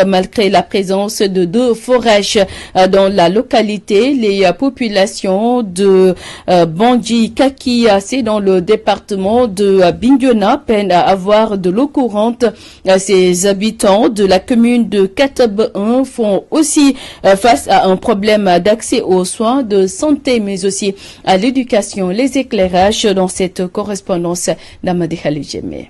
Malgré la présence de 2 forages dans la localité, les populations de Bandji Kaki, c'est dans le département de Bignona, peinent à avoir de l'eau courante. Ces habitants de la commune de Kataba 1 font aussi face à un problème d'accès aux soins de santé, mais aussi à l'éducation. Les éclairages dans cette correspondance d'Amadi Khalidjeme.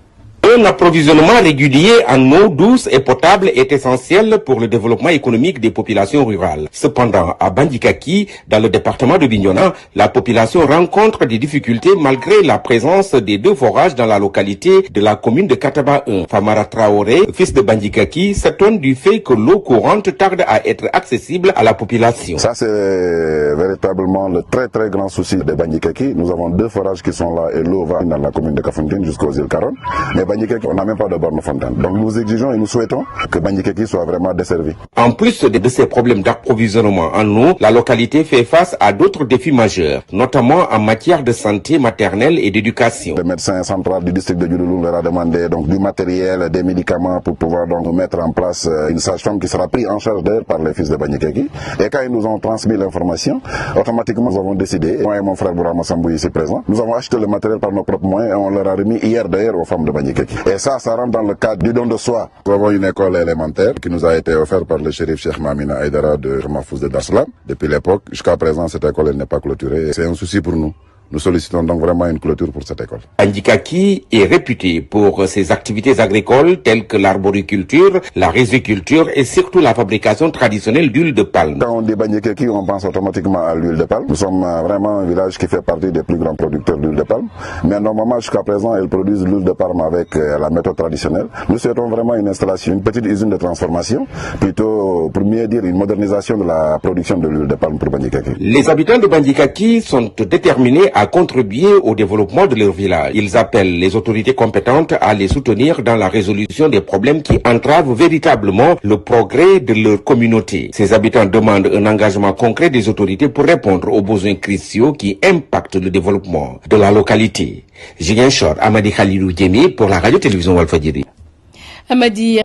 Un approvisionnement régulier en eau douce et potable est essentiel pour le développement économique des populations rurales. Cependant, à Bandji Kaki, dans le département de Bignona, la population rencontre des difficultés malgré la présence des 2 forages dans la localité de la commune de Kataba 1. Famara Traoré, fils de Bandji Kaki, s'étonne du fait que l'eau courante tarde à être accessible à la population. Ça, c'est véritablement le très grand souci de Bandji Kaki. Nous avons 2 forages qui sont là et l'eau va dans la commune de Kafountine jusqu'aux îles Caron. Mais Bandji Kaki, on n'a même pas de borne fontaine. Donc nous exigeons et nous souhaitons que Bandji Kaki soit vraiment desservi. En plus de ces problèmes d'approvisionnement en eau, la localité fait face à d'autres défis majeurs, notamment en matière de santé maternelle et d'éducation. Le médecin central du district de Diouloulou leur a demandé donc du matériel, des médicaments pour pouvoir donc mettre en place une sage-femme qui sera prise en charge d'ailleurs par les fils de Bandji Kaki. Et quand ils nous ont transmis l'information, automatiquement nous avons décidé, moi et mon frère Bourama Sambou ici présent, nous avons acheté le matériel par nos propres moyens et on leur a remis hier d'ailleurs aux femmes de Bandji Kaki. Et ça rentre dans le cadre du don de soi. Nous avons une école élémentaire qui nous a été offerte par le shérif Cheikh Mamina Aïdara de Mahfouz de Darslam. Depuis l'époque, jusqu'à présent, cette école n'est pas clôturée. C'est un souci pour nous. Nous sollicitons donc vraiment une clôture pour cette école. Bandji Kaki est réputé pour ses activités agricoles telles que l'arboriculture, la riziculture et surtout la fabrication traditionnelle d'huile de palme. Quand on dit Bandji Kaki, on pense automatiquement à l'huile de palme. Nous sommes vraiment un village qui fait partie des plus grands producteurs d'huile de palme. Mais normalement, jusqu'à présent, ils produisent l'huile de palme avec la méthode traditionnelle. Nous souhaitons vraiment une installation, une petite usine de transformation, plutôt pour mieux dire une modernisation de la production de l'huile de palme pour Bandji Kaki. Les habitants de Bandji Kaki sont déterminés à contribuer au développement de leur village. Ils appellent les autorités compétentes à les soutenir dans la résolution des problèmes qui entravent véritablement le progrès de leur communauté. Ces habitants demandent un engagement concret des autorités pour répondre aux besoins cruciaux qui impactent le développement de la localité. Ziguinchor, Amadi Khalidou Djemi pour la radio-télévision Walfadjri. Amadi